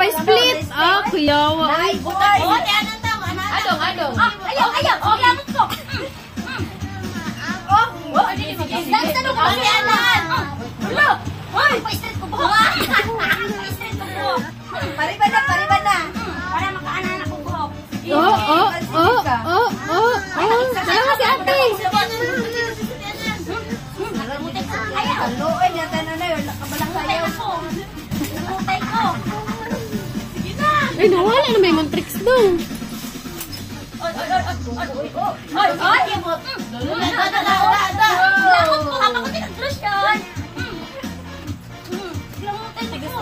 pa-split. Ah, kuyawa. Ay, boy. Adong. Ayaw. Ayaw ko. Dance na ko si Anan. Hello. Hoy, pa-straight ko buhok. Pa-straight ko buhok. Pariban na. Para makaanan ako buhok. Salamat si ate. Haluin niya tayo na yun. Nakabalang sayaw ko. Lumutay ko. Sige na. Ay, nawala na may Montrix doon. Oy! Lakot ko habang ko tinag-crush yan. Lumutay ko.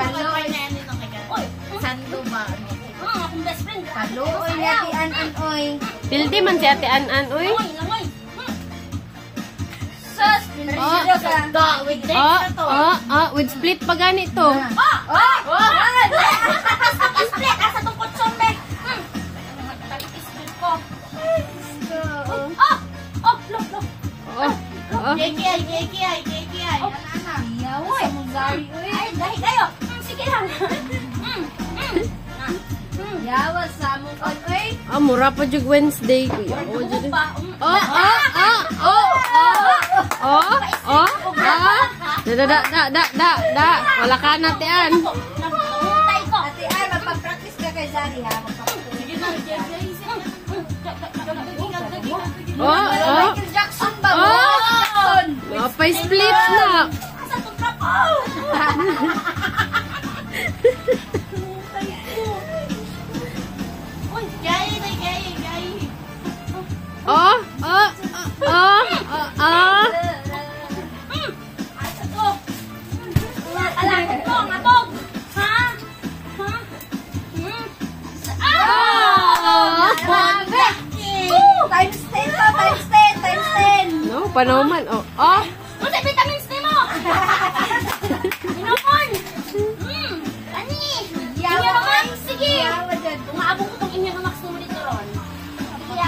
Oy, Sando ba? akong best friend. Haluin niya si Anan, oy. Pildi man si ate Anan, uy. Langoy. Sus, with drinks na to. With split pa ganito to. Split, asa tong kutsombe. Split ko. Look. KKI. Yawoy. Ay, dahi kayo. Sige lang. Yawas sa mong oy. Mura pa jug Wednesday, kuya. Da. Wala ka na, tian. Namutay ko. Ate ay, magpag-practice ka kay Zari, ha? Sige na, Michael Jackson ba? Pa-split na. Asa tong trap ko? Uy, gay. Asa to? Alam ko, matog. Ha? Times 10 pa, times 10. No, panaman. Ano sa vitamins ni mo? Inomon! Ani! Inyo naman! Sige! Umaabong ko itong inyo na max mo dito ron. Sige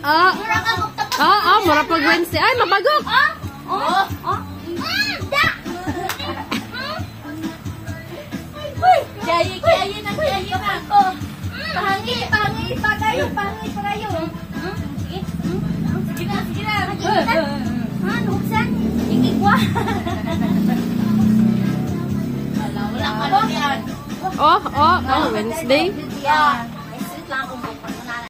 Mura ka magtapos. Mura pag Wednesday. Ay, mabagok. Da! Uy! Kaya na ako. Pahangi pa kayo. Sige na. Nuksan? Ikigwa. Wala ka lang yan. Wednesday. Yeah.